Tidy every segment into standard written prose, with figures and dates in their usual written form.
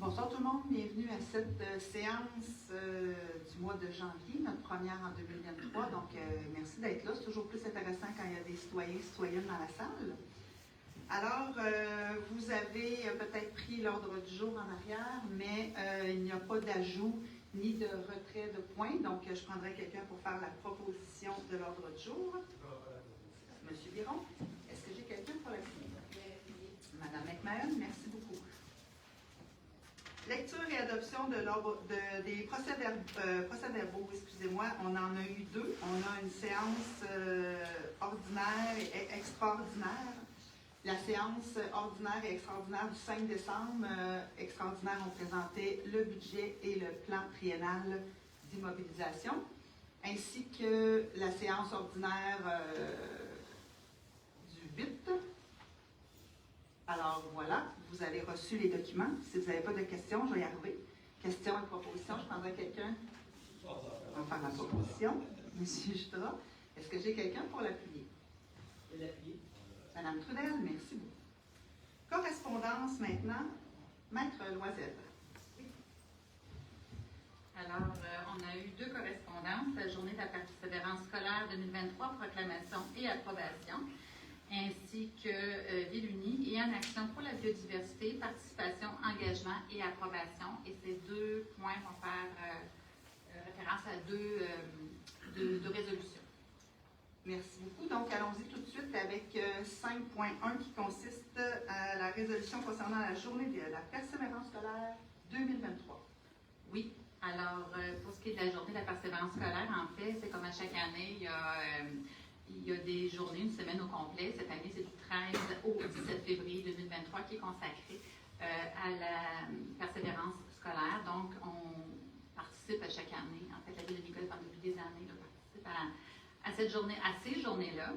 Bonsoir tout le monde, bienvenue à cette séance du mois de janvier, notre première en 2023. Donc, merci d'être là. C'est toujours plus intéressant quand il y a des citoyens et citoyennes dans la salle. Alors, vous avez peut-être pris l'ordre du jour en arrière, mais il n'y a pas d'ajout ni de retrait de points. Donc, je prendrai quelqu'un pour faire la proposition de l'ordre du jour. Monsieur Biron, est-ce que j'ai quelqu'un pour la suite? Madame McMahon, merci beaucoup. Lecture et adoption des procès-verbaux, excusez-moi. On en a eu deux. On a une séance ordinaire et extraordinaire. La séance ordinaire et extraordinaire du 5 décembre, extraordinaire, on présentait le budget et le plan triennal d'immobilisation, ainsi que la séance ordinaire du 8. Alors voilà, vous avez reçu les documents. Si vous n'avez pas de questions, je vais y arriver. Questions et propositions, je prendrai quelqu'un. On va faire la proposition. Monsieur Jutra, est-ce que j'ai quelqu'un pour l'appuyer? Madame Trudel, merci beaucoup. Correspondance maintenant. Maître Loisel. Oui. Alors, on a eu deux correspondances. La journée de la persévérance scolaire 2023, proclamation et approbation, ainsi que Ville Unie et en action pour la biodiversité, participation, engagement et approbation. Et ces deux points vont faire référence à deux résolutions. Merci beaucoup. Donc, allons-y tout de suite avec 5.1 qui consiste à la résolution concernant la journée de la persévérance scolaire 2023. Oui. Alors, pour ce qui est de la journée de la persévérance scolaire, en fait, c'est comme à chaque année, il y a des journées, une semaine au complet. Cette année, c'est du 13 au 17 février 2023 qui est consacré à la persévérance scolaire. Donc, on participe à chaque année. En fait, la Ville de Nicolet, depuis des années, participe à ces journées-là.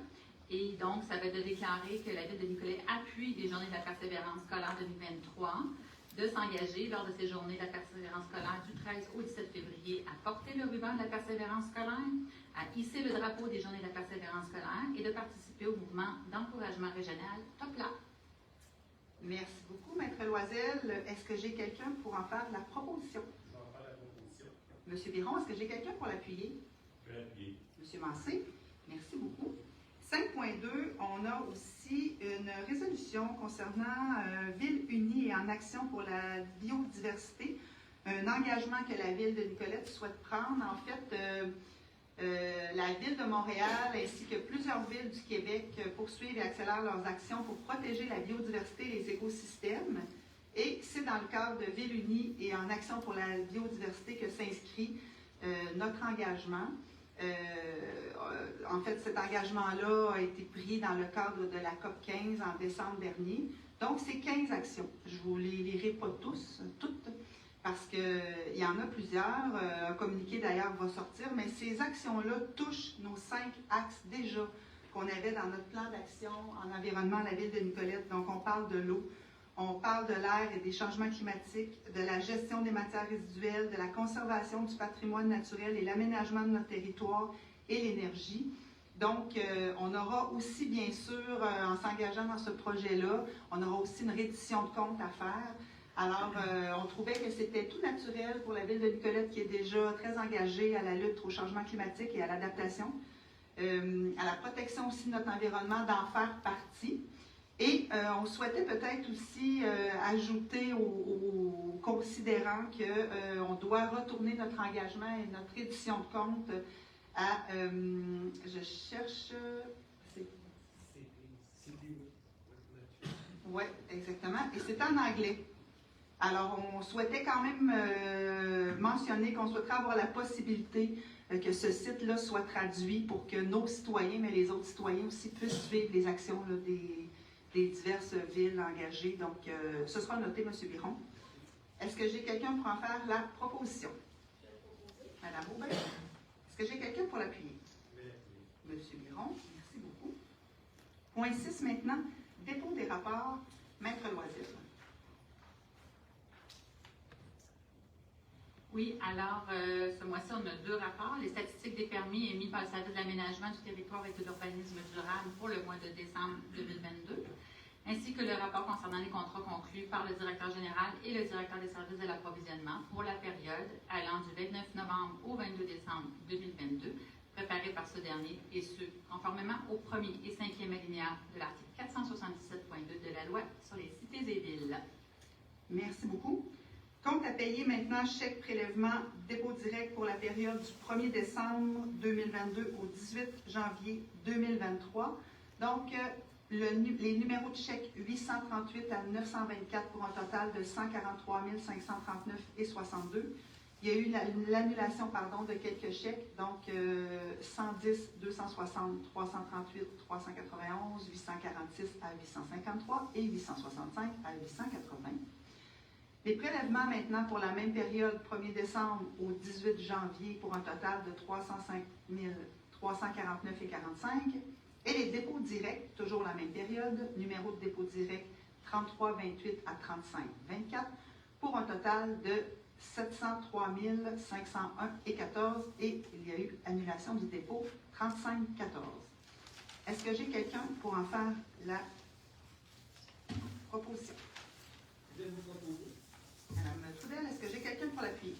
Et donc, ça va être de déclarer que la Ville de Nicolet appuie les journées de la persévérance scolaire 2023, de s'engager lors de ces journées de la persévérance scolaire du 13 au 17 février à porter le ruban de la persévérance scolaire, à hisser le drapeau des journées de la persévérance scolaire et de participer au mouvement d'encouragement régional TOPLA. Merci beaucoup, Maître Loisel. Est-ce que j'ai quelqu'un pour en faire la proposition? Je vais en faire la proposition. Monsieur Biron, est-ce que j'ai quelqu'un pour l'appuyer? Je vais l'appuyer. Monsieur Massé, merci beaucoup. 5.2, on a aussi une résolution concernant Ville Unie et en action pour la biodiversité, un engagement que la Ville de Nicolette souhaite prendre. En fait, la Ville de Montréal ainsi que plusieurs villes du Québec poursuivent et accélèrent leurs actions pour protéger la biodiversité et les écosystèmes. Et c'est dans le cadre de Ville Unie et en action pour la biodiversité que s'inscrit notre engagement. En fait, cet engagement-là a été pris dans le cadre de la COP 15 en décembre dernier. Donc, c'est 15 actions. Je ne vous les lirai pas toutes, parce qu'il y en a plusieurs. Un communiqué, d'ailleurs, va sortir. Mais ces actions-là touchent nos 5 axes déjà qu'on avait dans notre plan d'action en environnement à la Ville de Nicolette. Donc, on parle de l'eau, on parle de l'air et des changements climatiques, de la gestion des matières résiduelles, de la conservation du patrimoine naturel et l'aménagement de notre territoire et l'énergie. Donc, on aura aussi, bien sûr, en s'engageant dans ce projet-là, on aura aussi une reddition de comptes à faire. Alors, on trouvait que c'était tout naturel pour la Ville de Nicolette, qui est déjà très engagée à la lutte au changement climatique et à l'adaptation, à la protection aussi de notre environnement, d'en faire partie. Et on souhaitait peut-être aussi ajouter aux considérants qu'on doit retourner notre engagement et notre reddition de compte à, je cherche, oui, exactement, et c'est en anglais. Alors, on souhaitait quand même mentionner qu'on souhaiterait avoir la possibilité que ce site-là soit traduit pour que nos citoyens, mais les autres citoyens aussi, puissent suivre les actions là, des diverses villes engagées. Donc, ce sera noté, M. Biron. Est-ce que j'ai quelqu'un pour en faire la proposition? Madame Aubin. Est-ce que j'ai quelqu'un pour l'appuyer? M. Biron, merci beaucoup. Point 6 maintenant, dépôt des rapports, Maître Loisel. Oui, alors, ce mois-ci, on a deux rapports. Les statistiques des permis émis par le Service de l'aménagement du territoire et de l'urbanisme durable pour le mois de décembre 2022. ainsi que le rapport concernant les contrats conclus par le directeur général et le directeur des services de l'approvisionnement pour la période allant du 29 novembre au 22 décembre 2022, préparé par ce dernier, et ce, conformément au premier et cinquième alinéa de l'article 477.2 de la loi sur les cités et villes. Merci beaucoup. Compte à payer maintenant, chèque prélèvement, dépôt direct pour la période du 1er décembre 2022 au 18 janvier 2023. Donc, les numéros de chèque 838 à 924 pour un total de 143 539,62. Il y a eu l'annulation de quelques chèques, donc 110, 260, 338, 391, 846 à 853 et 865 à 880. Les prélèvements maintenant pour la même période, 1er décembre au 18 janvier, pour un total de 305 349,45. Et les dépôts directs, toujours la même période, numéro de dépôt direct 3328 à 3524, pour un total de 703 501,14. Et il y a eu annulation du dépôt 3514. Est-ce que j'ai quelqu'un pour en faire la proposition? Je vais vous proposer. Madame Trudel, est-ce que j'ai quelqu'un pour l'appuyer?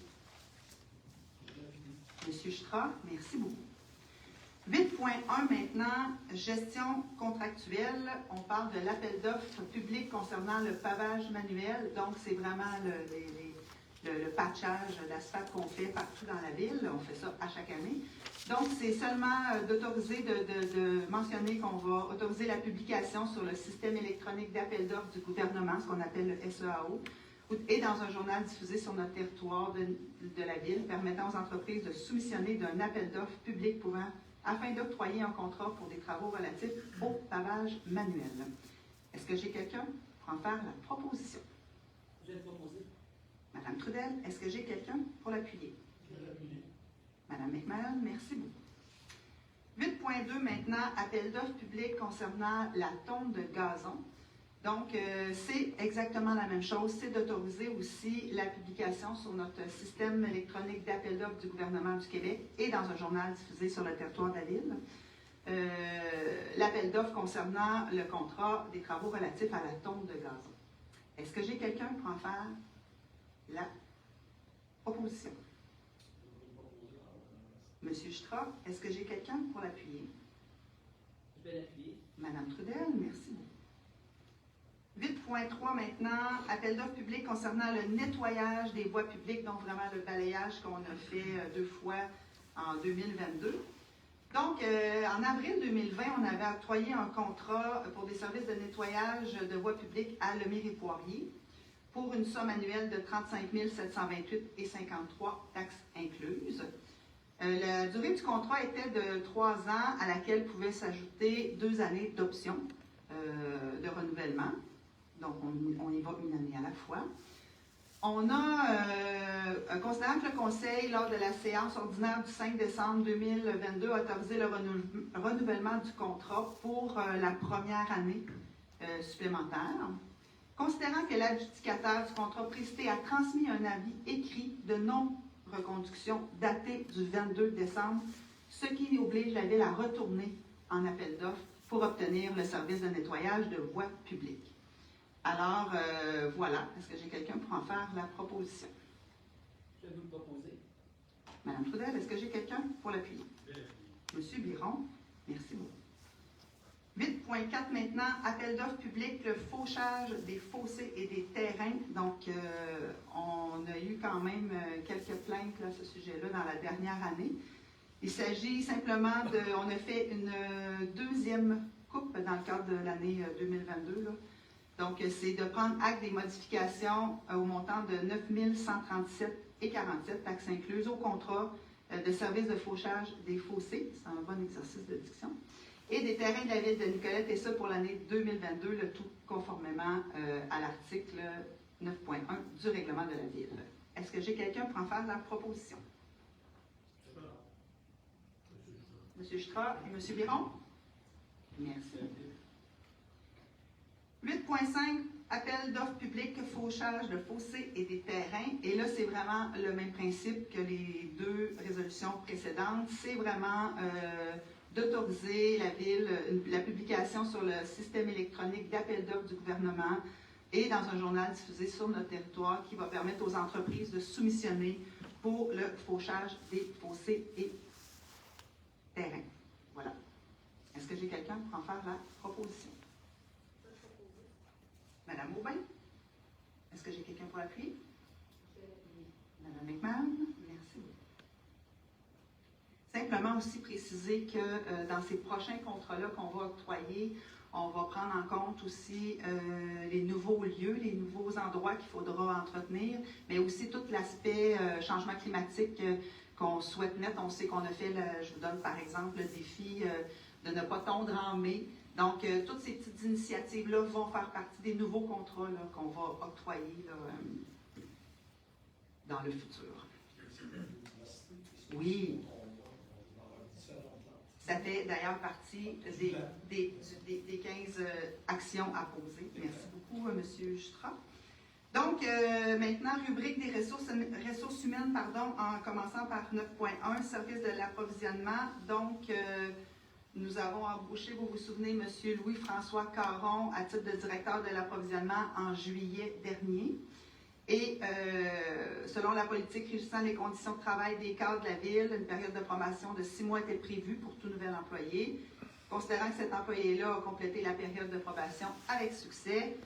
Monsieur Stra, merci beaucoup. 8.1 maintenant, gestion contractuelle. On parle de l'appel d'offres public concernant le pavage manuel. Donc, c'est vraiment le patchage d'asphalte qu'on fait partout dans la ville. On fait ça à chaque année. Donc, c'est seulement d'autoriser, de mentionner qu'on va autoriser la publication sur le système électronique d'appel d'offres du gouvernement, ce qu'on appelle le SEAO, et dans un journal diffusé sur notre territoire de la ville, permettant aux entreprises de soumissionner d'un appel d'offres public afin d'octroyer un contrat pour des travaux relatifs au pavage manuel. Est-ce que j'ai quelqu'un pour en faire la proposition? Je vais le proposer. Madame Trudel, est-ce que j'ai quelqu'un pour l'appuyer? Je vais l'appuyer. Madame McMahon, merci beaucoup. 8.2 maintenant, appel d'offres public concernant la tonte de gazon. Donc, c'est exactement la même chose, c'est d'autoriser aussi la publication sur notre système électronique d'appel d'offres du gouvernement du Québec et dans un journal diffusé sur le territoire de la ville. L'appel d'offres concernant le contrat des travaux relatifs à la tonte de gazon. Est-ce que j'ai quelqu'un pour en faire la proposition? Monsieur Stra, est-ce que j'ai quelqu'un pour l'appuyer? Je vais l'appuyer. Madame Trudel, merci beaucoup. 8.3 maintenant, appel d'offres public concernant le nettoyage des voies publiques, donc vraiment le balayage qu'on a fait 2 fois en 2022. Donc, en avril 2020, on avait octroyé un contrat pour des services de nettoyage de voies publiques à Lemire-et-Poirier pour une somme annuelle de 35 728,53 taxes incluses. La durée du contrat était de 3 ans à laquelle pouvaient s'ajouter 2 années d'option de renouvellement. Donc, on y va une année à la fois. On a, considérant que le Conseil, lors de la séance ordinaire du 5 décembre 2022, a autorisé le renouvellement du contrat pour la première année supplémentaire, considérant que l'adjudicataire du contrat précité a transmis un avis écrit de non-reconduction daté du 22 décembre, ce qui oblige la Ville à retourner en appel d'offres pour obtenir le service de nettoyage de voies publiques. Alors, voilà. Est-ce que j'ai quelqu'un pour en faire la proposition? Je vais vous le proposer. Madame Trudel, est-ce que j'ai quelqu'un pour l'appuyer? Je vais l'appuyer. Monsieur Biron, merci beaucoup. 8.4 maintenant, appel d'offres public, le fauchage des fossés et des terrains. Donc, on a eu quand même quelques plaintes à ce sujet-là dans la dernière année. Il s'agit simplement on a fait une deuxième coupe dans le cadre de l'année 2022, là. Donc, c'est de prendre acte des modifications au montant de 9 137,47 taxes incluses au contrat de service de fauchage des fossés, c'est un bon exercice de diction, et des terrains de la ville de Nicolette, et ça pour l'année 2022, le tout conformément à l'article 9.1 du règlement de la ville. Est-ce que j'ai quelqu'un pour en faire la proposition? Monsieur Stra et Monsieur Biron? Merci. 8.5, appel d'offres publiques, fauchage de fossés et des terrains. Et là, c'est vraiment le même principe que les 2 résolutions précédentes. C'est vraiment d'autoriser la Ville la publication sur le système électronique d'appel d'offres du gouvernement et dans un journal diffusé sur notre territoire qui va permettre aux entreprises de soumissionner pour le fauchage des fossés et terrains. Voilà. Est-ce que j'ai quelqu'un pour en faire la proposition? Madame Aubin? Est-ce que j'ai quelqu'un pour l'appuyer? Madame McMahon? Merci beaucoup. Simplement aussi préciser que dans ces prochains contrats-là qu'on va octroyer, on va prendre en compte aussi les nouveaux lieux, les nouveaux endroits qu'il faudra entretenir, mais aussi tout l'aspect changement climatique qu'on souhaite mettre. On sait qu'on a fait, je vous donne par exemple le défi de ne pas tondre en mai. Donc, toutes ces petites initiatives-là vont faire partie des nouveaux contrats qu'on va octroyer dans le futur. Oui. Ça fait d'ailleurs partie des 15 actions à poser. Merci beaucoup, M. Jutras. Donc, maintenant, rubrique des ressources humaines, en commençant par 9.1, service de l'approvisionnement. Donc, nous avons embauché, vous vous souvenez, M. Louis-François Caron à titre de directeur de l'approvisionnement en juillet dernier. Et selon la politique régissant les conditions de travail des cadres de la Ville, une période de promotion de 6 mois était prévue pour tout nouvel employé. Considérant que cet employé-là a complété la période de probation avec succès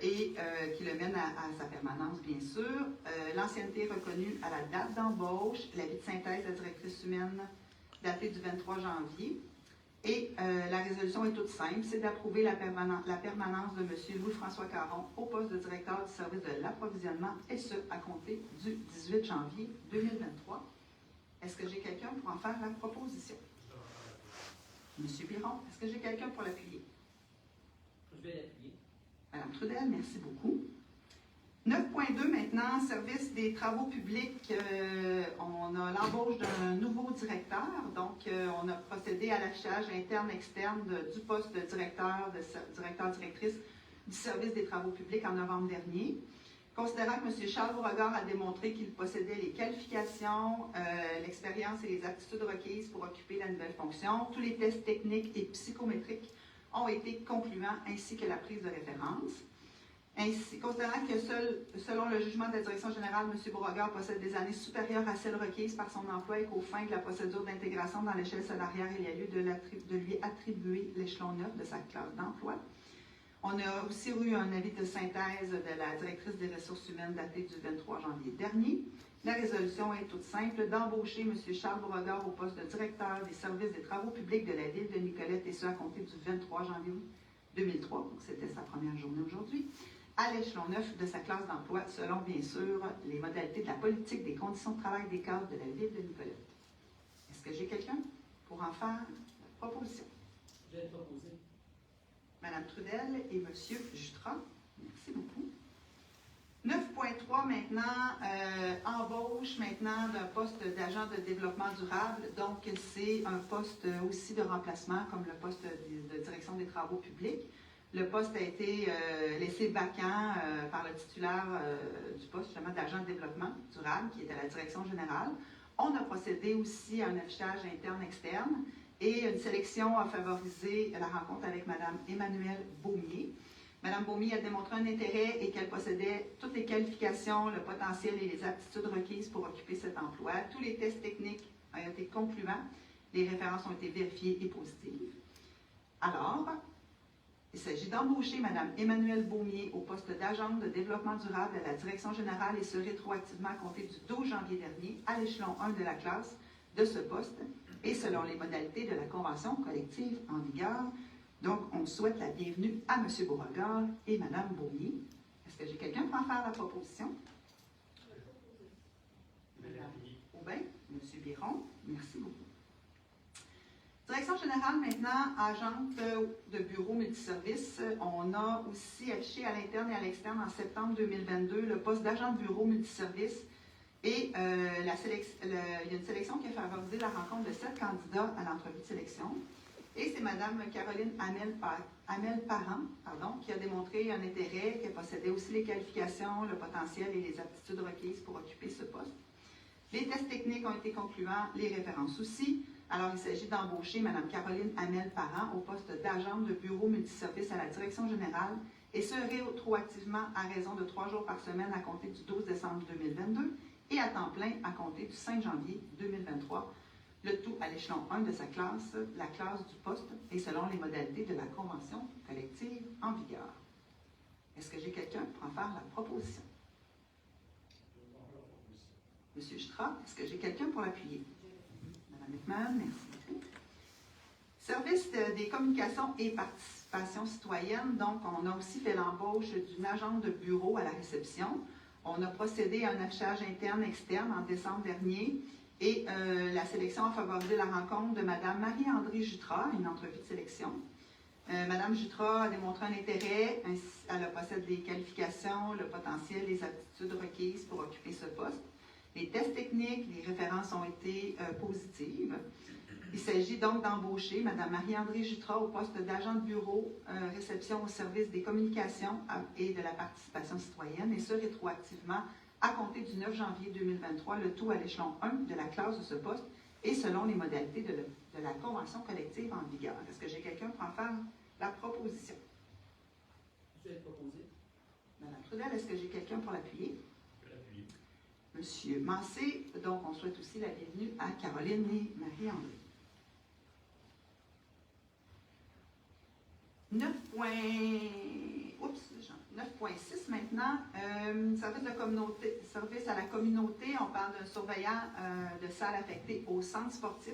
et qui le mène à sa permanence, bien sûr, l'ancienneté reconnue à la date d'embauche, l'avis de synthèse de la directrice humaine daté du 23 janvier. Et la résolution est toute simple, c'est d'approuver la permanence de M. Louis-François Caron au poste de directeur du service de l'approvisionnement, et ce, à compter du 18 janvier 2023. Est-ce que j'ai quelqu'un pour en faire la proposition? M. Biron, est-ce que j'ai quelqu'un pour l'appuyer? Je vais l'appuyer. Mme Trudel, merci beaucoup. 9.2 maintenant, service des travaux publics. On a l'embauche d'un nouveau directeur. Donc, on a procédé à l'affichage interne-externe du poste de directeur-directrice du service des travaux publics en novembre dernier. Considérant que M. Charles Beauregard a démontré qu'il possédait les qualifications, l'expérience et les aptitudes requises pour occuper la nouvelle fonction, tous les tests techniques et psychométriques ont été concluants, ainsi que la prise de référence. Ainsi, considérant que selon le jugement de la direction générale, M. Beauregard possède des années supérieures à celles requises par son emploi et qu'au fin de la procédure d'intégration dans l'échelle salariale, il y a lieu de lui attribuer l'échelon 9 de sa classe d'emploi. On a aussi eu un avis de synthèse de la directrice des ressources humaines daté du 23 janvier dernier. La résolution est toute simple, d'embaucher M. Charles Beauregard au poste de directeur des services des travaux publics de la ville de Nicolette, et ce à compter du 23 janvier 2003, donc c'était sa première journée aujourd'hui, à l'échelon 9 de sa classe d'emploi, selon bien sûr les modalités de la politique des conditions de travail des cadres de la ville de Nicolette. Est-ce que j'ai quelqu'un pour en faire la proposition? Je vais le proposer. Mme Trudel et M. Jutras. Merci beaucoup. 9.3 maintenant, embauche maintenant d'un poste d'agent de développement durable. Donc, c'est un poste aussi de remplacement comme le poste de direction des travaux publics. Le poste a été laissé vacant par le titulaire du poste justement d'agent de développement durable qui est à la direction générale. On a procédé aussi à un affichage interne-externe et une sélection a favorisé la rencontre avec Mme Emmanuelle Beaumier. Mme Beaumier a démontré un intérêt et qu'elle possédait toutes les qualifications, le potentiel et les aptitudes requises pour occuper cet emploi. Tous les tests techniques ont été concluants. Les références ont été vérifiées et positives. Alors, il s'agit d'embaucher Mme Emmanuelle Beaumier au poste d'agente de développement durable à la direction générale, et ce rétroactivement à compter du 12 janvier dernier à l'échelon 1 de la classe de ce poste et selon les modalités de la convention collective en vigueur. Donc, on souhaite la bienvenue à M. Beauregard et Mme Beaumier. Est-ce que j'ai quelqu'un pour en faire la proposition? Mme Aubin, M. Biron, merci beaucoup. Direction générale maintenant, agente de bureau multiservice. On a aussi affiché à l'interne et à l'externe en septembre 2022 le poste d'agent de bureau multiservice. Et il y a une sélection qui a favorisé la rencontre de 7 candidats à l'entrevue de sélection. Et c'est Mme Caroline Amel Parent, qui a démontré un intérêt, qui possédait aussi les qualifications, le potentiel et les aptitudes requises pour occuper ce poste. Les tests techniques ont été concluants, les références aussi. Alors, il s'agit d'embaucher Mme Caroline Hamel-Parent au poste d'agente de bureau multiservice à la direction générale et ce rétroactivement à raison de 3 jours par semaine à compter du 12 décembre 2022 et à temps plein à compter du 5 janvier 2023. Le tout à l'échelon 1 de sa classe, la classe du poste, et selon les modalités de la convention collective en vigueur. Est-ce que j'ai quelqu'un pour en faire la proposition? Monsieur Stra, est-ce que j'ai quelqu'un pour l'appuyer? Madame Hickman, merci beaucoup. Service des communications et participation citoyenne, donc on a aussi fait l'embauche d'une agente de bureau à la réception. On a procédé à un affichage interne-externe en décembre dernier et la sélection a favorisé la rencontre de Mme Marie-André Jutras, une entrevue de sélection. Mme Jutras a démontré un intérêt, elle possède les qualifications, le potentiel, les aptitudes requises pour occuper ce poste. Les tests techniques, les références ont été positives. Il s'agit donc d'embaucher Mme Marie-André Jutras au poste d'agent de bureau, réception au service des communications et de la participation citoyenne, et ce rétroactivement à compter du 9 janvier 2023, le tout à l'échelon 1 de la classe de ce poste et selon les modalités de la convention collective en vigueur. Est-ce que j'ai quelqu'un pour en faire la proposition? Je vais être proposé. Mme Trudel, est-ce que j'ai quelqu'un pour l'appuyer? Je peux l'appuyer. Monsieur Massé, donc on souhaite aussi la bienvenue à Caroline et Marie-André. 9.6 maintenant, service à la communauté, on parle d'un surveillant de salle affectée au centre sportif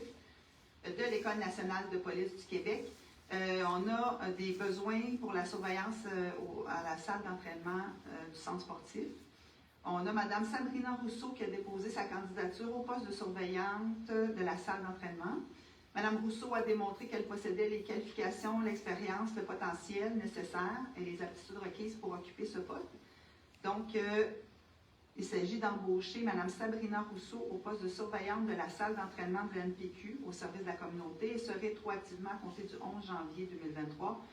de l'École nationale de police du Québec. On a des besoins pour la surveillance à la salle d'entraînement du centre sportif. On a Mme Sabrina Rousseau qui a déposé sa candidature au poste de surveillante de la salle d'entraînement. Mme Rousseau a démontré qu'elle possédait les qualifications, l'expérience, le potentiel nécessaire et les aptitudes requises pour occuper ce poste. Donc, il s'agit d'embaucher Mme Sabrina Rousseau au poste de surveillante de la salle d'entraînement de l'NPQ au service de la communauté et ce rétroactivement à compter du 11 janvier 2023.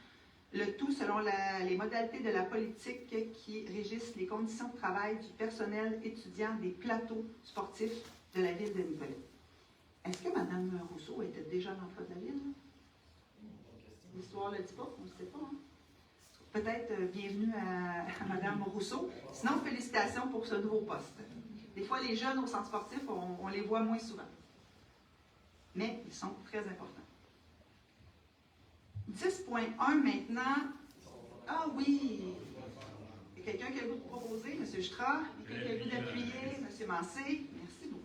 Le tout selon les modalités de la politique qui régissent les conditions de travail du personnel étudiant des plateaux sportifs de la ville de Nicolet. Est-ce que Mme Rousseau était déjà dans l'emploi de la ville? L'histoire ne le dit pas, on ne sait pas. Hein? Peut-être bienvenue à Mme Rousseau. Sinon, félicitations pour ce nouveau poste. Des fois, les jeunes au centre sportif, on les voit moins souvent. Mais ils sont très importants. 10.1 maintenant. Ah oui! Il y a quelqu'un qui a le goût de proposer? M. Jutras? Quelqu'un qui a le goût d'appuyer? M. Massé? Merci beaucoup.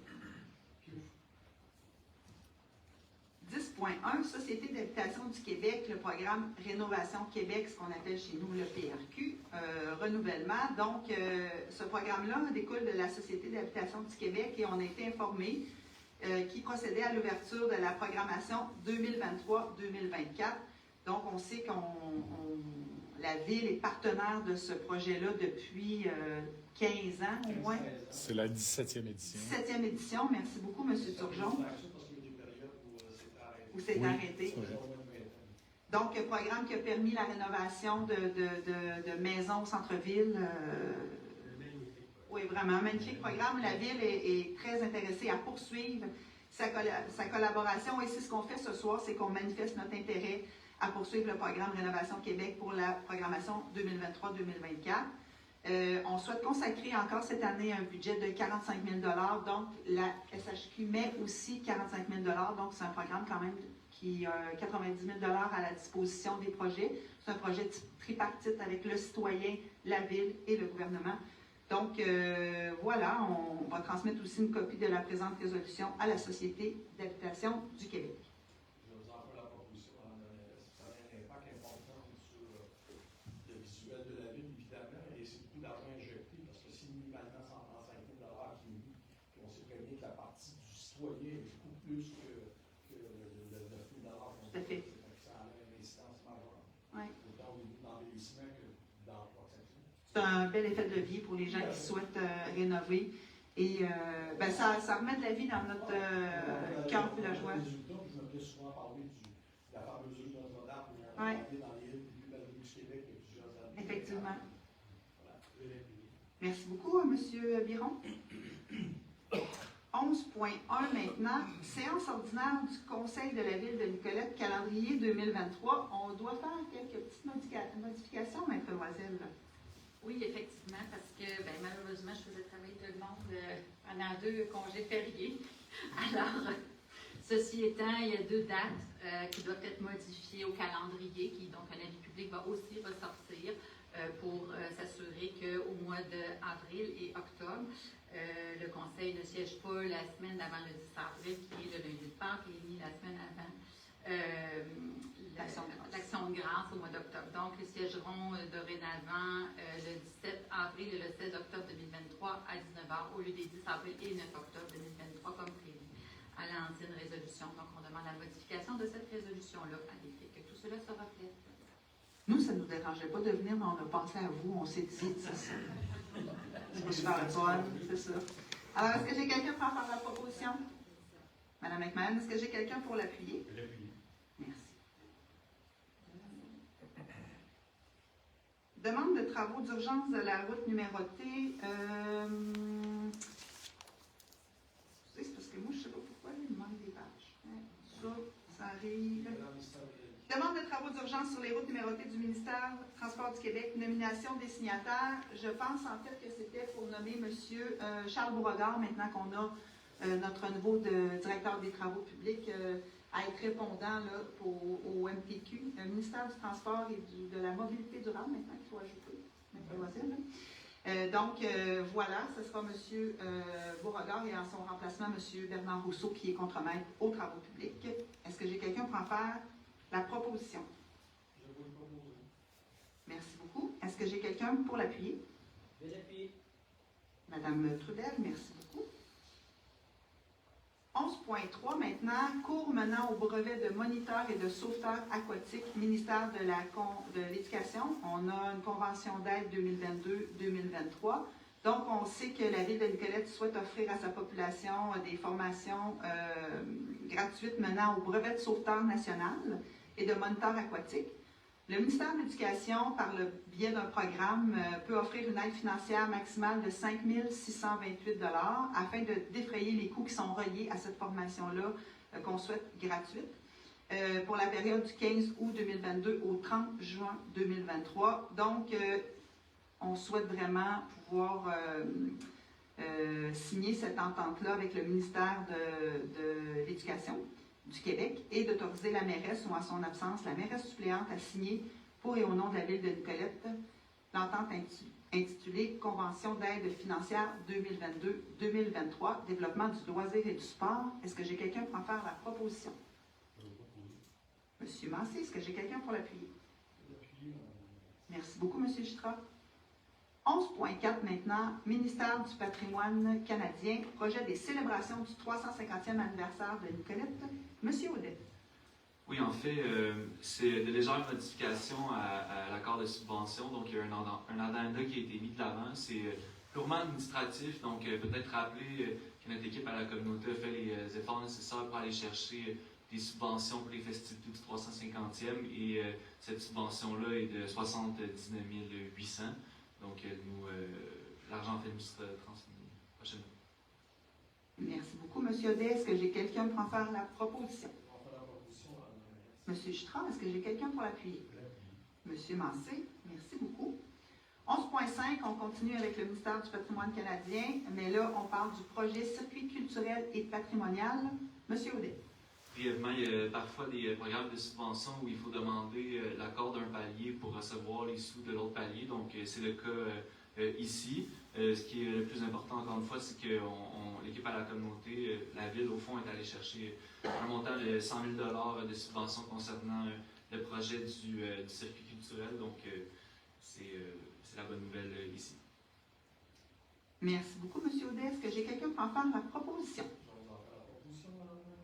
10.1, Société d'habitation du Québec, le programme Rénovation Québec, ce qu'on appelle chez nous le PRQ, renouvellement. Donc, ce programme-là découle de la Société d'habitation du Québec et on a été informé qui procédait à l'ouverture de la programmation 2023-2024. Donc, on sait que la Ville est partenaire de ce projet-là depuis 15 ans au moins. C'est la 17e édition. 17e édition, merci beaucoup, M. Turgeon. Où c'est arrêté. Donc, un programme qui a permis la rénovation de maisons au centre-ville. Oui, vraiment, un magnifique programme. La Ville est très intéressée à poursuivre sa collaboration. Et c'est ce qu'on fait ce soir, c'est qu'on manifeste notre intérêt à poursuivre le programme Rénovation Québec pour la programmation 2023-2024. On souhaite consacrer encore cette année un budget de 45 000 $. Donc, la SHQ met aussi 45 000 $. Donc, c'est un programme quand même qui a 90 000 $ à la disposition des projets. C'est un projet tripartite avec le citoyen, la Ville et le gouvernement. Donc, voilà, on va transmettre aussi une copie de la présente résolution à la Société d'habitation du Québec. Je vous en fais la proposition. Ça a un impact important sur le visuel de la ville, évidemment, et c'est beaucoup d'argent injecté, parce que si minimalement 135 000 $ qui est mis, puis on sait très bien que la partie du citoyen est beaucoup plus que le 9 000 $. Tout à fait. Ça a une incidence majeure. Oui. Autant au niveau de l'embellissement que d'emploi. C'est un bel effet de levier pour les gens qui souhaitent rénover. Et ça remet de la vie dans notre cœur villageois. Je me fais souvent parler de la fameuse rue Notre-Dame, où on Oui. est dans les villes les plus belles rues du Québec il y a plusieurs années. Effectivement. Voilà. Merci beaucoup, M. Biron. 11.1 maintenant, séance ordinaire du Conseil de la Ville de Nicolette, calendrier 2023. On doit faire quelques petites modifications, maître Loisel. Oui, effectivement, parce que malheureusement, je faisais travailler tout le monde pendant 2 congés fériés. Alors, ceci étant, il y a 2 dates qui doivent être modifiées au calendrier, donc un avis public va aussi ressortir pour s'assurer qu'au mois d'avril et octobre, le conseil ne siège pas la semaine d'avant le 10 avril, qui est le lundi de Pâques, et ni la semaine avant l'Action de grâce au mois d'octobre. Donc, ils siégeront dorénavant le 17 avril et le 16 octobre 2023 à 19h au lieu des 10 avril et 9 octobre 2023 comme prévu à l'ancienne résolution. Donc, on demande la modification de cette résolution-là à l'effet que tout cela se reflète. Nous, ça ne nous dérangeait pas de venir, mais on a pensé à vous, on s'est dit, c'est ça. C'est super le fun, c'est ça. Alors, est-ce que j'ai quelqu'un pour en faire la proposition? Madame McMahon, est-ce que j'ai quelqu'un pour l'appuyer? Merci. Demande de travaux d'urgence de la route numérotée. C'est parce que moi, je ne sais pas pourquoi il manque des pages. Ça arrive. Demande de travaux d'urgence sur les routes numérotées du ministère du Transport du Québec, nomination des signataires. Je pense en fait que c'était pour nommer M. Charles Beauregard, maintenant qu'on a notre nouveau directeur des travaux publics, à être répondant là, au MTQ, le ministère du Transport et de la mobilité durable, maintenant qu'il faut ajouter. Voilà, ce sera M. Beauregard et en son remplacement, M. Bernard Rousseau, qui est contremaître aux travaux publics. Est-ce que j'ai quelqu'un pour en faire la proposition? Je vous le propose. Merci beaucoup. Est-ce que j'ai quelqu'un pour l'appuyer? Je vais l'appuyer. Madame Trudel, merci beaucoup. 11.3 maintenant, cours menant au brevet de moniteur et de sauveteur aquatique, ministère de l'Éducation. On a une convention d'aide 2022-2023. Donc, on sait que la Ville de Nicolette souhaite offrir à sa population des formations gratuites menant au brevet de sauveteur national et de moniteur aquatique. Le ministère de l'Éducation, par le biais d'un programme, peut offrir une aide financière maximale de 5 628 $ afin de défrayer les coûts qui sont reliés à cette formation-là qu'on souhaite gratuite pour la période du 15 août 2022 au 30 juin 2023. Donc, on souhaite vraiment pouvoir signer cette entente-là avec le ministère de l'Éducation du Québec et d'autoriser la mairesse ou en son absence la mairesse suppléante à signer pour et au nom de la Ville de Nicolette l'entente intitulée Convention d'aide financière 2022-2023, développement du loisir et du sport. Est-ce que j'ai quelqu'un pour en faire la proposition? Monsieur Massé, est-ce que j'ai quelqu'un pour l'appuyer? Merci beaucoup, Monsieur Chitra. 11.4 maintenant, ministère du patrimoine canadien, projet des célébrations du 350e anniversaire de Nicolette. Monsieur Audet. Oui, en fait, c'est de légères modifications à l'accord de subvention. Donc, il y a un addenda qui a été mis de l'avant. C'est purement administratif. Donc, peut-être rappeler que notre équipe à la communauté a fait les efforts nécessaires pour aller chercher des subventions pour les festivités du 350e. Et cette subvention-là est de 79 800. Donc, l'argent fait nous sera transmis prochainement. Merci beaucoup, M. Audet. Est-ce que j'ai quelqu'un pour en faire la proposition? On va faire la proposition à M. Chitra, est-ce que j'ai quelqu'un pour l'appuyer? M. Massé, merci beaucoup. 11.5, on continue avec le ministère du patrimoine canadien, mais là, on parle du projet circuit culturel et patrimonial. M. Audet. Brièvement, il y a parfois des programmes de subvention où il faut demander l'accord d'un palier pour recevoir les sous de l'autre palier. Donc, c'est le cas ici. Ce qui est le plus important, encore une fois, c'est que l'équipe à la communauté, la Ville, au fond, est allée chercher un montant de 100 000 $ de subvention concernant le projet du circuit culturel. Donc, c'est la bonne nouvelle ici. Merci beaucoup, M. Audet. Est-ce que j'ai quelqu'un pour en faire la proposition?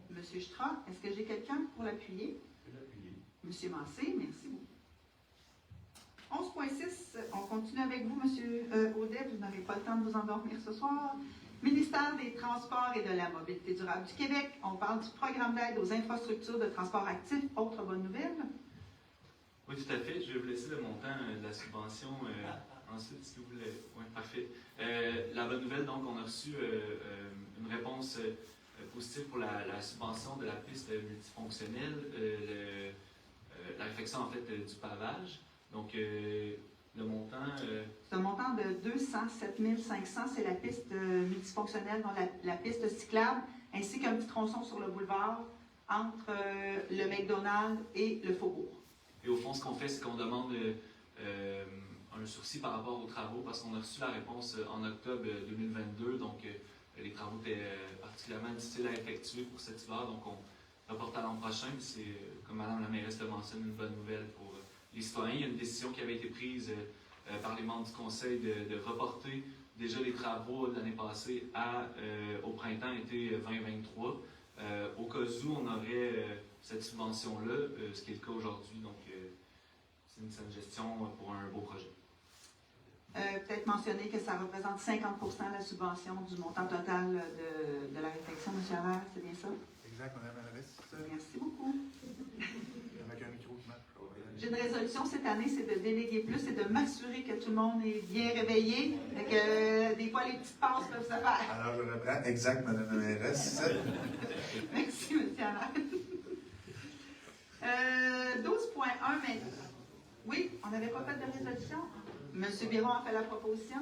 M. Chitra, est-ce que j'ai quelqu'un pour l'appuyer? M. Massé, merci beaucoup. 11.6, on continue avec vous, M. Audet. Vous n'aurez pas le temps de vous endormir ce soir. Ministère des Transports et de la Mobilité durable du Québec. On parle du programme d'aide aux infrastructures de transport actif. Autre bonne nouvelle? Oui, tout à fait. Je vais vous laisser le montant de la subvention ensuite, si vous voulez. Oui, parfait. La bonne nouvelle, donc, on a reçu une réponse positive pour la subvention de la piste multifonctionnelle, la réfection en fait du pavage. Donc, le montant. C'est un montant de 207 500, c'est la piste multifonctionnelle, donc la piste cyclable, ainsi qu'un petit tronçon sur le boulevard entre le McDonald's et le Faubourg. Et au fond, ce qu'on fait, c'est qu'on demande un sursis par rapport aux travaux, parce qu'on a reçu la réponse en octobre 2022, donc les travaux étaient particulièrement difficiles à effectuer pour cet hiver, donc on reporte à l'an prochain. C'est, comme Mme la mairesse le mentionne, une bonne nouvelle pour les citoyens. Il y a une décision qui avait été prise par les membres du conseil de reporter déjà les travaux de l'année passée au printemps-été 2023. Au cas où on aurait cette subvention-là, ce qui est le cas aujourd'hui, donc c'est une saine gestion pour un beau projet. Peut-être mentionner que ça représente 50% de la subvention du montant total de la réflexion, M. Allaire, c'est bien ça? Exact, Mme la mairesse. Merci beaucoup. Avec un micro qui marche. J'ai une résolution cette année, c'est de déléguer plus et de m'assurer que tout le monde est bien réveillé, et que des fois les petites passes peuvent se faire. Alors, je reprends. Exact, Mme la mairesse. Merci, M. Allaire. 12.1 maintenant. Oui, on n'avait pas fait de résolution. M. Biron a fait la proposition.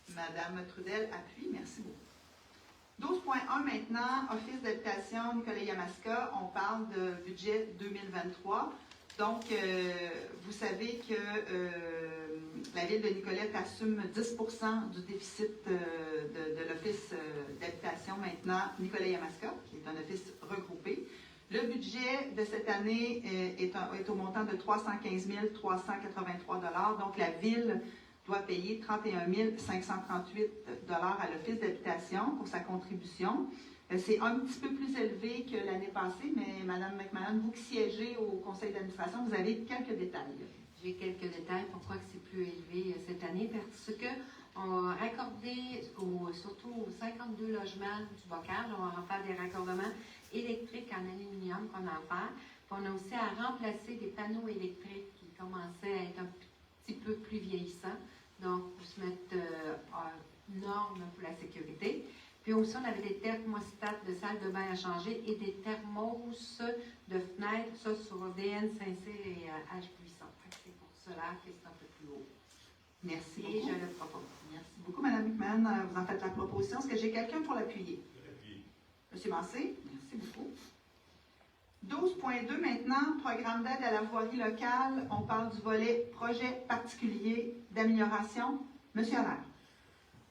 Mme Trudel appuie. Merci beaucoup. 12.1 maintenant, Office d'habitation Nicolet-Yamaska. On parle de budget 2023. Donc, vous savez que la ville de Nicolette assume 10% du déficit de l'Office d'habitation maintenant Nicolet-Yamaska, qui est un office regroupé. Le budget de cette année est au montant de 315 383 $. Donc, la ville doit payer 31 538 $ à l'Office d'habitation pour sa contribution. C'est un petit peu plus élevé que l'année passée, mais Mme McMahon, vous qui siégez au conseil d'administration, vous avez quelques détails. J'ai quelques détails pourquoi c'est plus élevé cette année, parce qu'on a raccordé, surtout aux 52 logements du Bocage, on va en faire des raccordements électriques en aluminium qu'on a à faire. Puis on a aussi à remplacer des panneaux électriques qui commençaient à être un petit peu plus vieillissants, donc pour se mettre en norme pour la sécurité. Puis aussi, on avait des thermostats de salle de bain à changer et des thermos de fenêtres, ça sur DN, Saint-Cyr et H800. C'est pour cela que c'est un peu plus haut. Merci Et beaucoup. je le propose. Merci beaucoup, Mme McMahon. Vous en faites la proposition. Est-ce que j'ai quelqu'un pour l'appuyer? M. Massé, merci beaucoup. 12.2 maintenant, programme d'aide à la voirie locale. On parle du volet projet particulier d'amélioration. M. Allaire.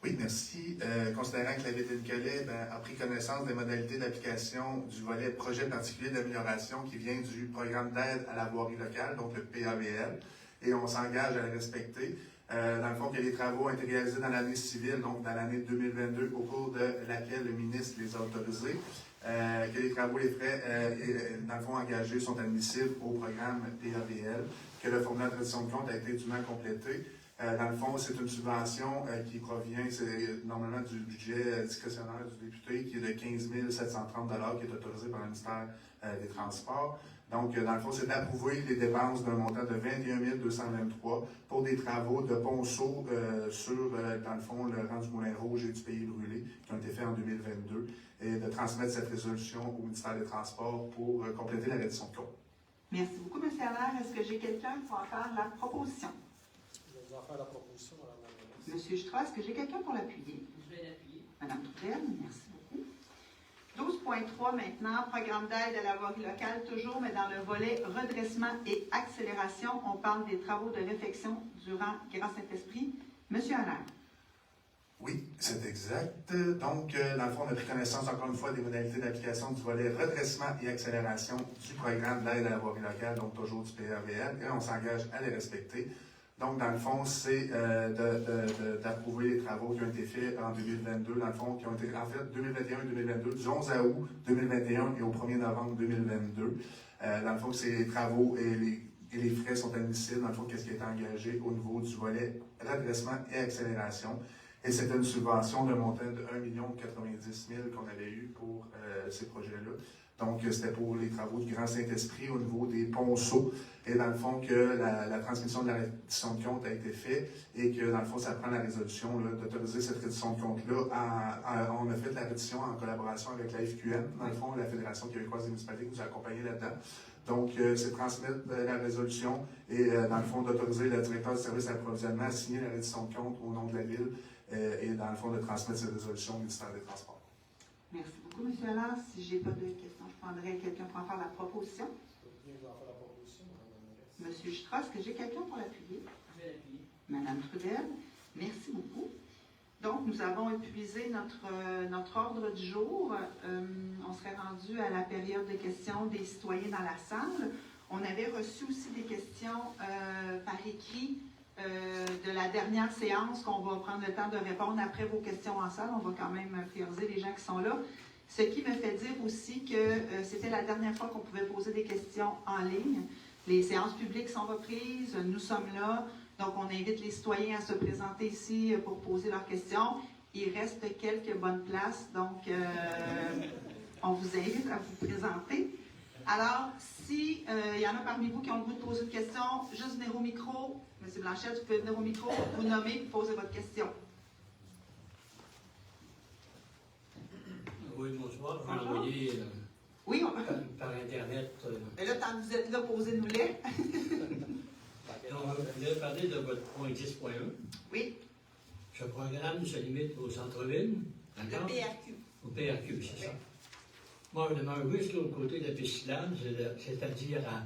Oui, merci. Considérant que la Ville de Nicolet a pris connaissance des modalités d'application du volet projet particulier d'amélioration qui vient du programme d'aide à la voirie locale, donc le PAVL, et on s'engage à le respecter. Dans le fond, que les travaux ont été réalisés dans l'année civile, donc dans l'année 2022, au cours de laquelle le ministre les a autorisés, que les travaux, les frais, dans le fond, engagés sont admissibles au programme PAVL, que le formulaire de tradition de compte a été dûment complété. Dans le fond, c'est une subvention qui provient, c'est normalement du budget discrétionnaire du député, qui est de 15 730 $, qui est autorisé par le ministère des Transports. Donc, dans le fond, c'est d'approuver les dépenses d'un montant de 21 223 pour des travaux de ponceau sur, dans le fond, le rang du Moulin Rouge et du Pays Brûlé, qui ont été faits en 2022, et de transmettre cette résolution au ministère des Transports pour compléter la reddition de compte. Merci beaucoup, M. Allaire. Est-ce que j'ai quelqu'un pour en faire la proposition? Je vais vous en faire la proposition, Mme la mairesse. M. Jutra, est-ce que j'ai quelqu'un pour l'appuyer? Je vais l'appuyer. Mme Trudel, merci beaucoup. 12.3 maintenant, programme d'aide à la voirie locale, toujours, mais dans le volet redressement et accélération, on parle des travaux de réfection durant Grand Saint-Esprit. M. Allaire. Oui, c'est exact. Donc, dans le fond, on a pris connaissance encore une fois des modalités d'application du volet redressement et accélération du programme d'aide à la voirie locale, donc toujours du PAVL, et on s'engage à les respecter. Donc, dans le fond, c'est d'approuver les travaux qui ont été faits en 2022, dans le fond, qui ont été en fait 2021 et 2022, du 11 août 2021 et au 1er novembre 2022. Dans le fond, ces travaux et les frais sont admissibles, dans le fond, qu'est-ce qui est engagé au niveau du volet redressement et accélération. Et c'était une subvention de montant de 1 090 000 qu'on avait eu pour ces projets-là. Donc, c'était pour les travaux du Grand Saint-Esprit au niveau des ponceaux. Et dans le fond, que la transmission de la reddition de compte a été faite et que, dans le fond, ça prend la résolution d'autoriser cette reddition de compte-là. On a fait la reddition en collaboration avec la FQM, dans le fond, la Fédération québécoise des municipalités, qui nous a accompagnés là-dedans. Donc, c'est transmettre la résolution et, dans le fond, d'autoriser le directeur du service d'approvisionnement à signer la reddition de compte au nom de la Ville et, dans le fond, de transmettre cette résolution au ministère des Transports. Merci beaucoup, M. Allard. Si je n'ai pas de questions, je prendrai quelqu'un pour en faire la proposition. Je vais en faire la proposition, Mme la M. Strauss, est-ce que j'ai quelqu'un pour l'appuyer? Je vais l'appuyer. Mme Trudel, merci beaucoup. Donc, nous avons épuisé notre ordre du jour. On serait rendu à la période de questions des citoyens dans la salle. On avait reçu aussi des questions par écrit de la dernière séance qu'on va prendre le temps de répondre après vos questions en salle. On va quand même prioriser les gens qui sont là. Ce qui me fait dire aussi que c'était la dernière fois qu'on pouvait poser des questions en ligne. Les séances publiques sont reprises, nous sommes là. Donc, on invite les citoyens à se présenter ici pour poser leurs questions. Il reste quelques bonnes places, donc on vous invite à vous présenter. Alors, s'il y en a parmi vous qui ont le goût de poser une question, juste venir au micro. M. Blanchette, vous pouvez venir au micro, vous nommer et poser votre question. Oui, bonsoir. Je vais envoyer Oui, par Internet. Et là, tant que vous êtes là, posez-nous-les. On voulait parler de votre point 10.1. Oui. Ce programme se limite au centre-ville. Le PRQ. Au PRQ, c'est ça. Moi, je demande juste l'autre côté de la piste cyclable, c'est-à-dire à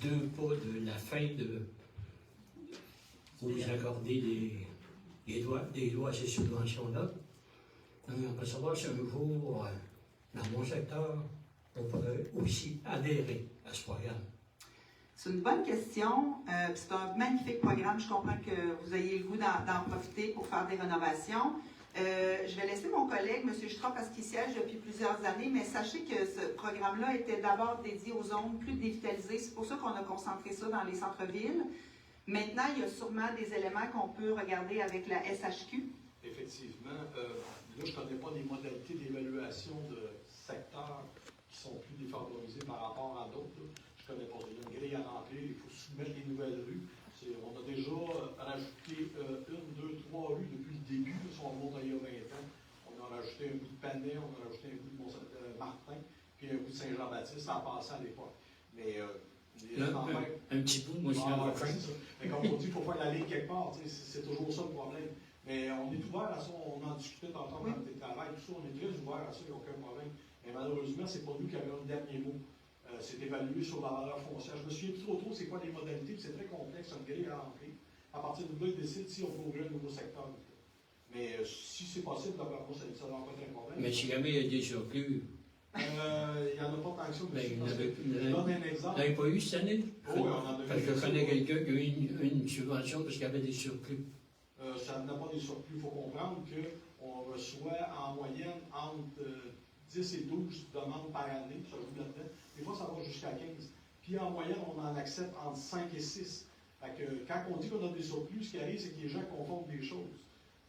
2 pas de la fin de. Où vous accordez des lois à ces subventions-là. On peut savoir si un jour, dans mon secteur, on pourrait aussi adhérer à ce programme. C'est une bonne question. C'est un magnifique programme. Je comprends que vous ayez le goût d'en profiter pour faire des rénovations. Je vais laisser mon collègue, M. Strauss, parce qu'il siège depuis plusieurs années, mais sachez que ce programme-là était d'abord dédié aux zones plus dévitalisées. C'est pour ça qu'on a concentré ça dans les centres-villes. Maintenant, il y a sûrement des éléments qu'on peut regarder avec la SHQ. Effectivement. Là, je ne connais pas les modalités d'évaluation de secteurs qui sont plus défavorisés par rapport à d'autres. Je ne connais pas. Il y a une grille à remplir, il faut soumettre les nouvelles rues. On a déjà rajouté 1, 2, 3 rues depuis le début. Si on remonte à il y a 20 ans, on a rajouté un bout de Panay, on a rajouté un bout de Martin, puis un bout de Saint-Jean-Baptiste. Ça a passé à l'époque. Mais un petit bout, moi, je suis en train. Mais comme on dit, il faut faire la ligne quelque part. C'est toujours ça le problème. Mais on est ouvert à ça. On en discutait tantôt dans le travail, tout ça. On est très ouvert à ça, il n'y a aucun problème. Mais malheureusement, c'est pas nous qui avons le dernier mot. C'est évalué sur la valeur foncière. Je me souviens plus trop c'est quoi les modalités, c'est très complexe, une grille à remplir. À partir de là, ils décident si on peut ouvrir un nouveau secteur. Mais si c'est possible, d'après moi, ça ne va pas être un problème. Mais si jamais il y a des surplus. Il n'y en a pas tant que ça. Vous donne un exemple. Vous n'avez pas eu cette année? Oui, on en a eu. Parce que je connais quelqu'un qui a eu une subvention parce qu'il y avait des surplus. Ça n'a pas des surplus. Il faut comprendre qu'on reçoit en moyenne entre 10 et 12 demandes par année. Ça joue là-dedans. Des fois, ça va jusqu'à 15. Puis en moyenne, on en accepte entre 5 et 6. Fait que quand on dit qu'on a des surplus, ce qui arrive, c'est que les gens confondent des choses.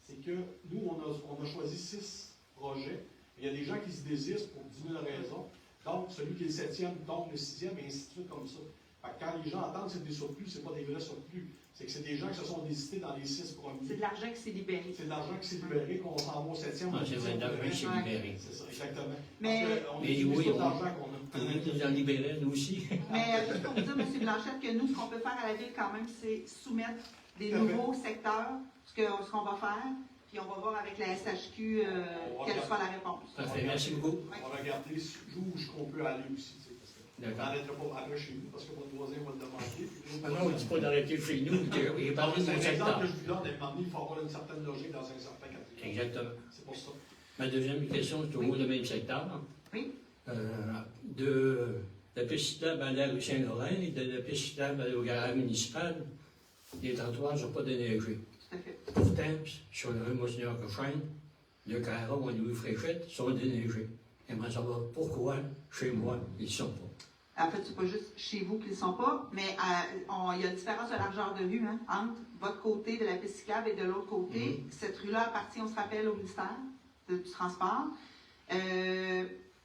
C'est que nous, on a choisi 6 projets. Il y a des gens qui se désistent pour 10 000 raisons. Donc, celui qui est le 7e tombe le 6e, et ainsi de suite comme ça. Fait que quand les gens entendent que c'est des surplus, ce n'est pas des vrais surplus. C'est que c'est des gens qui se sont désistés dans les 6 premiers. C'est de l'argent qui s'est libéré. C'est de l'argent qui s'est libéré, qu'on s'en va au 7e. C'est de l'argent qui s'est libéré. C'est ça, exactement. Mais on utilise tout l'argent qu'on a. Nous en libérer, nous aussi. Mais juste pour vous dire, M. Blanchette, que nous, ce qu'on peut faire à la Ville quand même, c'est soumettre des nouveaux secteurs, ce qu'on va faire, puis on va voir avec la SHQ quelle soit la réponse. Parfait, merci beaucoup. On va regarder où on peut aller aussi. On n'arrêtera pas après chez nous, parce que votre voisin va le demander. Non, on ne dit pas d'arrêter chez nous, il est parlé de mon secteur. L'exemple que je vous donne, il faut avoir une certaine logique dans un certain catégorie. Exactement. C'est pour ça. Ma deuxième question, c'est toujours le même secteur. Oui. De la piste cyclable à la rue Saint-Laurent et de la piste cyclable au garage municipal, les trottoirs ne sont pas déneigés. Tout à fait. Pourtant, sur le rue Monseigneur Cochrain, le Cara ou Louis Fréchette sont déneigés. J'aimerais savoir pourquoi, chez moi, ils ne sont pas. En fait, c'est pas juste chez vous qu'ils ne sont pas, mais il y a une différence de largeur de rue entre votre côté de la piste cyclable et de l'autre côté. Cette rue-là appartient, on se rappelle, au ministère du Transport.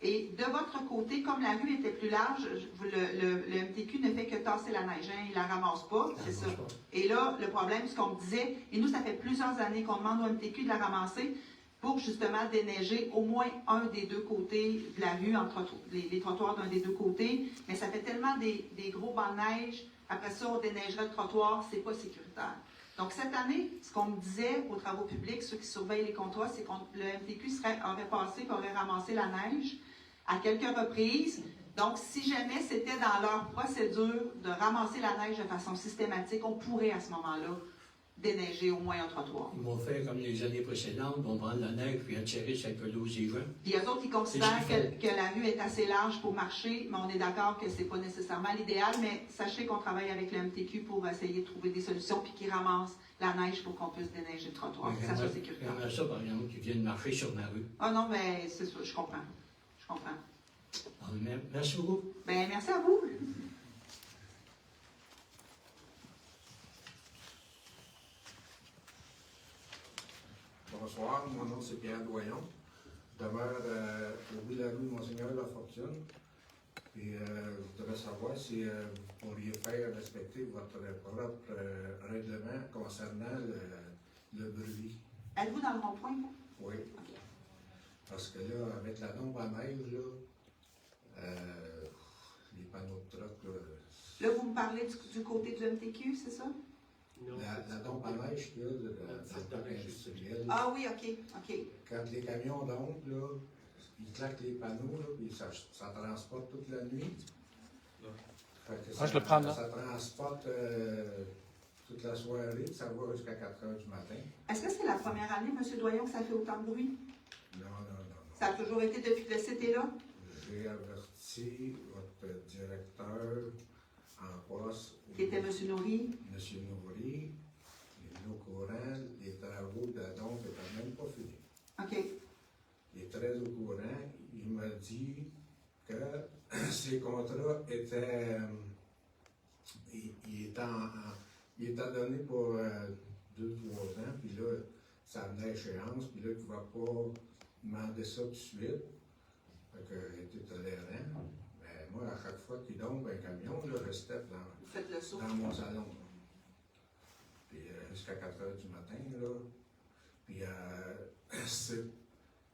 Et de votre côté, comme la rue était plus large, le MTQ ne fait que tasser la neige. Hein, il ne la ramasse pas, c'est ça. Et là, le problème, ce qu'on me disait, et nous, ça fait plusieurs années qu'on demande au MTQ de la ramasser pour justement déneiger au moins un des deux côtés de la rue, les trottoirs d'un des deux côtés. Mais ça fait tellement des gros bancs de neige. Après ça, on déneigerait le trottoir, c'est pas sécuritaire. Donc, cette année, ce qu'on me disait aux travaux publics, ceux qui surveillent les contrats, c'est que le MTQ aurait passé et aurait ramassé la neige à quelques reprises. Donc, si jamais c'était dans leur procédure de ramasser la neige de façon systématique, on pourrait à ce moment-là déneiger au moins un trottoir. Ils vont faire comme les années précédentes, ils vont prendre la neige puis attirer cette pelouse des gens. Puis eux autres, ils considèrent que la rue est assez large pour marcher, mais on est d'accord que ce n'est pas nécessairement l'idéal, mais sachez qu'on travaille avec le MTQ pour essayer de trouver des solutions puis qu'ils ramassent la neige pour qu'on puisse déneiger le trottoir, que ça soit sécuritaire. J'aimerais ça, par exemple, qu'ils viennent marcher sur ma rue. Ah non, mais c'est ça, je comprends. Je comprends. Merci beaucoup. Bien, merci à vous. Bonsoir, mon nom c'est Pierre Doyon. Je demeure au bout de la rue Monseigneur La Fortune. Et je voudrais savoir si vous pourriez faire respecter votre propre règlement concernant le bruit. Êtes-vous dans le rond-point? Oui. Okay. Parce que là, avec la dombe à neige, là, les panneaux de troc, là, vous me parlez du côté du MTQ, c'est ça? La dombe à neige, là, dans le parc industriel. Ah oui, OK. Quand les camions dompent, là, ils claquent les panneaux, là, puis ça transporte toute la nuit. Je le prends là. Ça transporte toute la soirée, puis ça va jusqu'à 4 heures du matin. Est-ce que c'est la première année, M. Doyon, que ça fait autant de bruit? Non. Ça a toujours été depuis que le site est là? J'ai averti votre directeur en poste. Qui était M. Nourry? M. Nourry, il est venu au courant, les travaux de la dompe n'étaient même pas finis. OK. Il est très au courant. Il m'a dit que ces contrats étaient. Il était donné pour 2-3 ans, puis là, ça venait à échéance, puis là, il ne pouvait pas demander ça tout de suite. Fait qu'il était tolérant. Mais moi, à chaque fois qu'il dompe un camion, je restais dans mon salon. Puis jusqu'à 4 heures du matin, là. Puis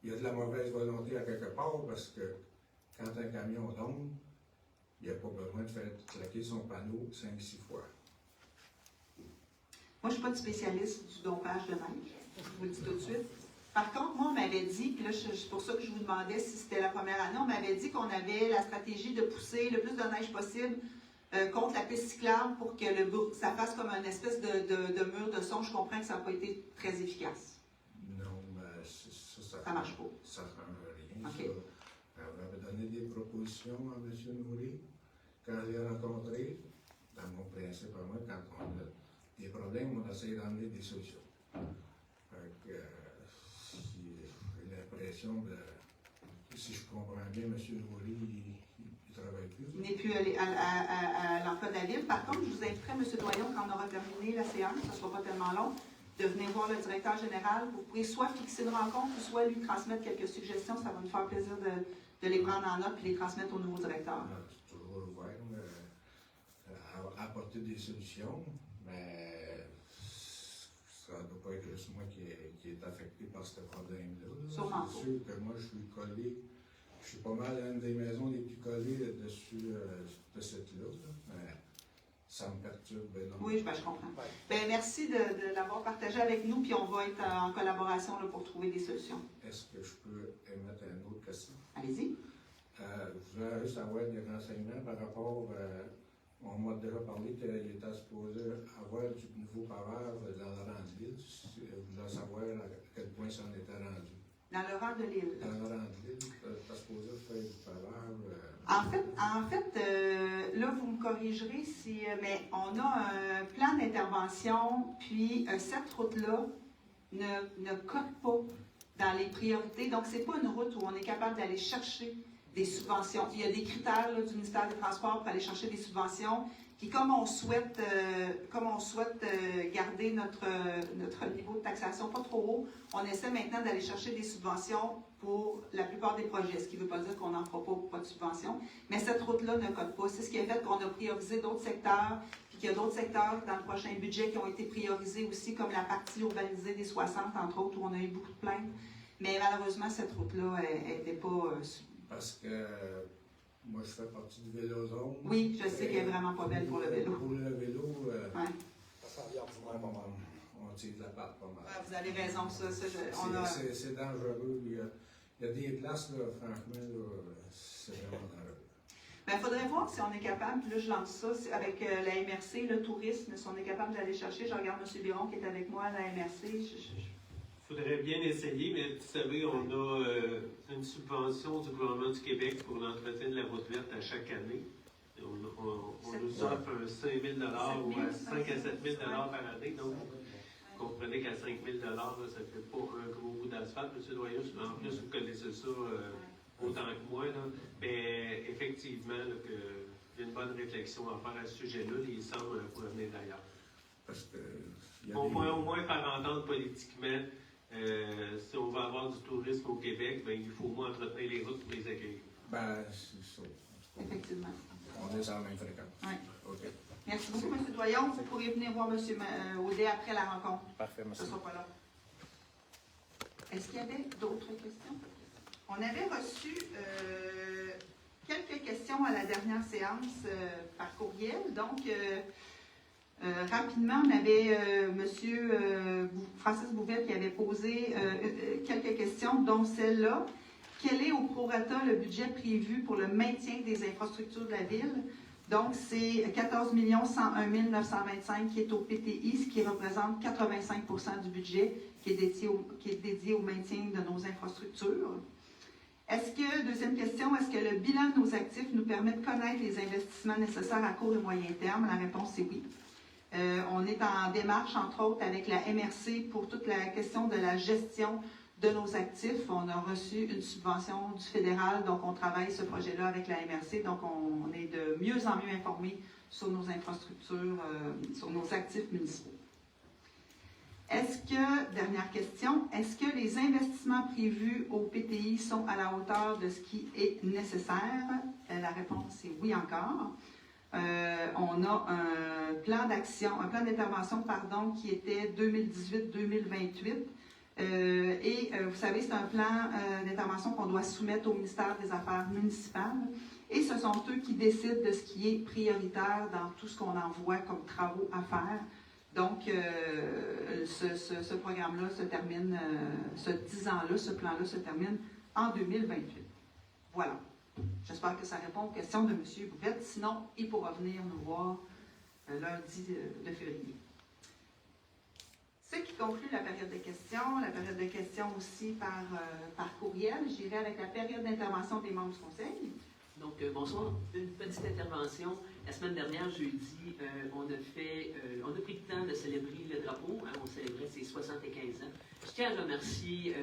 il y a de la mauvaise volonté à quelque part parce que quand un camion dompe, il n'y a pas besoin de faire claquer son panneau 5-6 fois. Moi, je ne suis pas de spécialiste du dompage de neige, je vous le dis tout de suite. Par contre, moi, on m'avait dit, puis là, c'est pour ça que je vous demandais si c'était la première année, on m'avait dit qu'on avait la stratégie de pousser le plus de neige possible contre la piste cyclable pour que ça fasse comme une espèce de mur de son. Je comprends que ça n'a pas été très efficace. Non, mais ça marche pas. Ça ne change rien. Okay. Ça. On avait donné des propositions à M. Nourry. Quand je l'ai rencontré, dans mon principe à moi, quand on a des problèmes, on essaie d'amener des solutions. J'ai l'impression si je comprends bien, M. Nourry, il travaille plus. Il n'est plus à l'emploi de la ville. Par contre, je vous inviterai, M. Doyon, quand on aura terminé la séance, ça ne sera pas tellement long, de venir voir le directeur général. Vous pourrez soit fixer une rencontre, ou soit lui transmettre quelques suggestions. Ça va nous faire plaisir de les prendre en note et les transmettre au nouveau directeur. C'est toujours ouvert à apporter des solutions, mais ça ne doit pas être juste moi qui est affecté par ce problème-là. Sûrement. C'est sûr que moi, je suis collé. Je suis pas mal à une des maisons les plus collées dessus de cette là, mais ça me perturbe énormément. Oui, je comprends. Bien, merci de l'avoir partagé avec nous, puis on va être en collaboration là, pour trouver des solutions. Est-ce que je peux émettre une autre question? Allez-y. Je voudrais juste avoir des renseignements par rapport. On m'a déjà parlé qu'il était supposé avoir du nouveau pavage dans le rang de l'île. Je voulais savoir à quel point ça en était rendu. Dans le rang de l'île. Dans le rang de l'île, tu es supposé faire du pavage. En fait, là, vous me corrigerez si. Mais on a un plan d'intervention, puis cette route-là ne cote pas dans les priorités. Donc, ce n'est pas une route où on est capable d'aller chercher des subventions. Il y a des critères là, du ministère des Transports pour aller chercher des subventions. Puis comme on souhaite garder notre niveau de taxe taxation pas trop haut, on essaie maintenant d'aller chercher des subventions pour la plupart des projets, ce qui ne veut pas dire qu'on n'en fera pas de subventions, mais cette route-là ne cote pas. C'est ce qui a fait qu'on a priorisé d'autres secteurs, puis qu'il y a d'autres secteurs dans le prochain budget qui ont été priorisés aussi, comme la partie urbanisée des 60, entre autres, où on a eu beaucoup de plaintes. Mais malheureusement, cette route-là, elle n'était pas... Parce que moi, je fais partie du Vélozone. Oui, je sais qu'elle est vraiment pas belle pour le vélo. Pour le vélo, Ouais. on tire de la patte pas mal. Ouais, vous avez raison, ça. C'est dangereux. Il y a des places, là, franchement, là, c'est vraiment dangereux. Il faudrait voir si on est capable, puis là je lance ça avec la MRC, le tourisme, si on est capable d'aller chercher. Je regarde M. Biron qui est avec moi à la MRC. Il faudrait bien essayer, mais vous savez, on a une subvention du gouvernement du Québec pour l'entretien de la route verte à chaque année. On nous offre 5 000 ou 5 à 7 000 par année. Donc, vous comprenez qu'à 5 000 ça ne fait pas un gros bout d'asphalte. M. Doyon, en plus, vous connaissez ça autant que moi. Là. Mais effectivement, il y a une bonne réflexion à faire à ce sujet-là. Les sommes pourraient venir d'ailleurs. Parce que on pourrait au moins faire entendre politiquement, si on veut avoir du tourisme au Québec, ben, il faut au moins entretenir les routes pour les accueillir. Ben, c'est ça. Effectivement. On est sur la même fréquence. Oui. OK. Merci beaucoup, M. Doyon. Vous pourrez venir voir M. Audet après la rencontre. Parfait, merci. Je ne sera pas là. Est-ce qu'il y avait d'autres questions? On avait reçu quelques questions à la dernière séance par courriel. Donc, rapidement, on avait M. Francis Bouvet qui avait posé quelques questions, dont celle-là. Quel est au prorata le budget prévu pour le maintien des infrastructures de la ville? Donc, c'est 14 101 925 qui est au PTI, ce qui représente 85 du budget qui est dédié au maintien de nos infrastructures. Deuxième question, est-ce que le bilan de nos actifs nous permet de connaître les investissements nécessaires à court et moyen terme? La réponse est oui. On est en démarche, entre autres, avec la MRC pour toute la question de la gestion de nos actifs. On a reçu une subvention du fédéral, donc on travaille ce projet-là avec la MRC, donc on est de mieux en mieux informés sur nos infrastructures, sur nos actifs municipaux. Dernière question, est-ce que les investissements prévus au PTI sont à la hauteur de ce qui est nécessaire? La réponse est oui encore. On a un plan d'action, un plan d'intervention, qui était 2018-2028. Vous savez, c'est un plan d'intervention qu'on doit soumettre au ministère des Affaires municipales. Et ce sont eux qui décident de ce qui est prioritaire dans tout ce qu'on envoie comme travaux à faire. Donc, ce programme-là se termine, ce 10 ans-là, ce plan-là se termine en 2028. Voilà. J'espère que ça répond aux questions de M. Bouvette. Sinon, il pourra venir nous voir lundi de février. Ce qui conclut la période de questions. La période de questions aussi par courriel. J'irai avec la période d'intervention des membres du conseil. Donc, bonsoir. Une petite intervention. La semaine dernière, jeudi, on a pris le temps de célébrer le drapeau. On célébrait ses 75 ans. Je tiens à remercier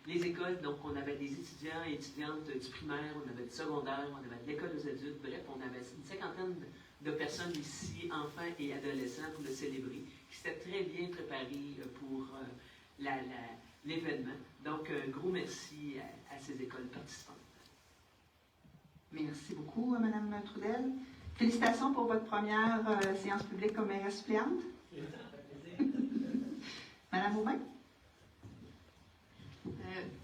les écoles. Donc, on avait des étudiants et étudiantes du primaire, on avait du secondaire, on avait de l'école aux adultes. Bref, on avait une cinquantaine de personnes ici, enfants et adolescents, pour le célébrer, qui s'étaient très bien préparés pour l'événement. Donc, un gros merci à ces écoles participantes. Merci beaucoup, Mme Trudel. Félicitations pour votre première séance publique comme mairesse suppléante. Mme Aubin?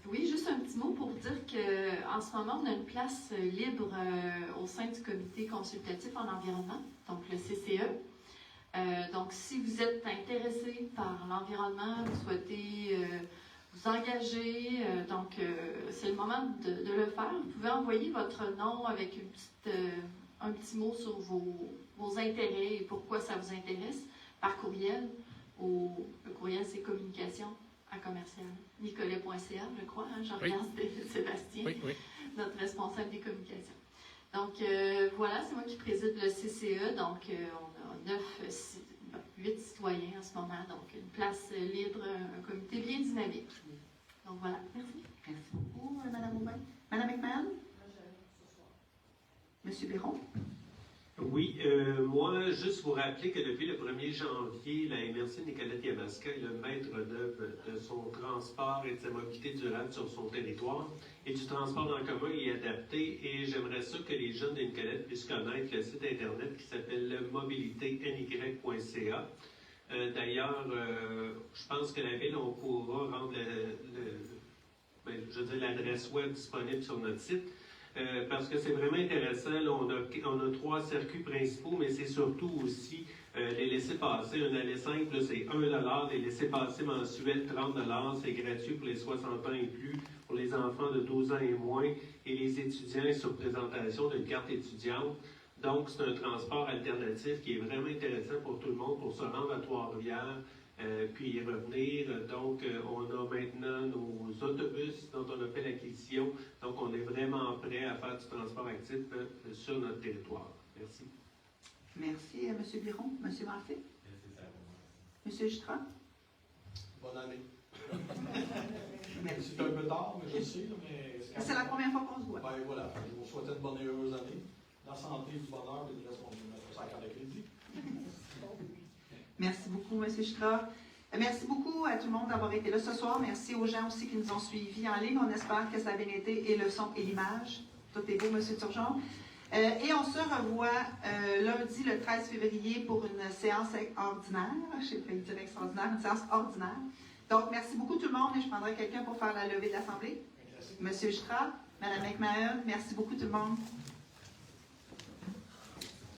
Oui, juste un petit mot pour dire qu'en ce moment, on a une place libre au sein du comité consultatif en environnement, donc le CCE. Donc, si vous êtes intéressé par l'environnement, vous souhaitez vous engager, c'est le moment de le faire. Vous pouvez envoyer votre nom avec un petit mot sur vos intérêts et pourquoi ça vous intéresse par courriel. Le courriel, c'est communication@nicolet.ca, je crois. Je regarde Sébastien, notre responsable des communications. Donc, voilà, c'est moi qui préside le CCE. Donc, on a 8 citoyens en ce moment. Donc, une place libre, un comité bien dynamique. Donc, voilà. Merci. Merci beaucoup, Mme Aubin. Mme McMahon? Monsieur Biron? Oui, moi, juste vous rappeler que depuis le 1er janvier, la MRC Nicolette-Yamaska est le maître d'œuvre de son transport et de sa mobilité durable sur son territoire et du transport en commun est adapté. Et j'aimerais ça que les jeunes de Nicolette puissent connaître le site internet qui s'appelle mobilitény.ca. D'ailleurs, je pense que la ville, on pourra rendre l'adresse web disponible sur notre site. Parce que c'est vraiment intéressant. Là, on a 3 circuits principaux, mais c'est surtout aussi les laissez-passer. Un aller simple, c'est 1 $. Les laissez-passer mensuels, 30 $. C'est gratuit pour les 60 ans et plus, pour les enfants de 12 ans et moins, et les étudiants sur présentation d'une carte étudiante. Donc, c'est un transport alternatif qui est vraiment intéressant pour tout le monde pour se rendre à Trois-Rivières, puis y revenir. Donc, on a maintenant nos autobus dont on a fait l'acquisition. Donc, on est vraiment prêt à faire du transport actif sur notre territoire. Merci. Merci, M. Biron. M. Massé? M. Jutra? Bonne année. C'est un peu tard, mais je sais. C'est la première fois qu'on se voit. Ben voilà, je vous souhaite une bonne et heureuse année. La santé, du bonheur, et du reste, on va mettre ça à carte de crédit. Merci beaucoup, M. Jutra. Merci beaucoup à tout le monde d'avoir été là ce soir. Merci aux gens aussi qui nous ont suivis en ligne. On espère que ça a bien été, et le son et l'image. Tout est beau, M. Turgeon. Et on se revoit lundi, le 13 février, pour une séance ordinaire. Je sais pas dire extraordinaire, une séance ordinaire. Donc, merci beaucoup tout le monde et je prendrai quelqu'un pour faire la levée de l'Assemblée. M. Jutra, Mme McMahon, merci beaucoup tout le monde.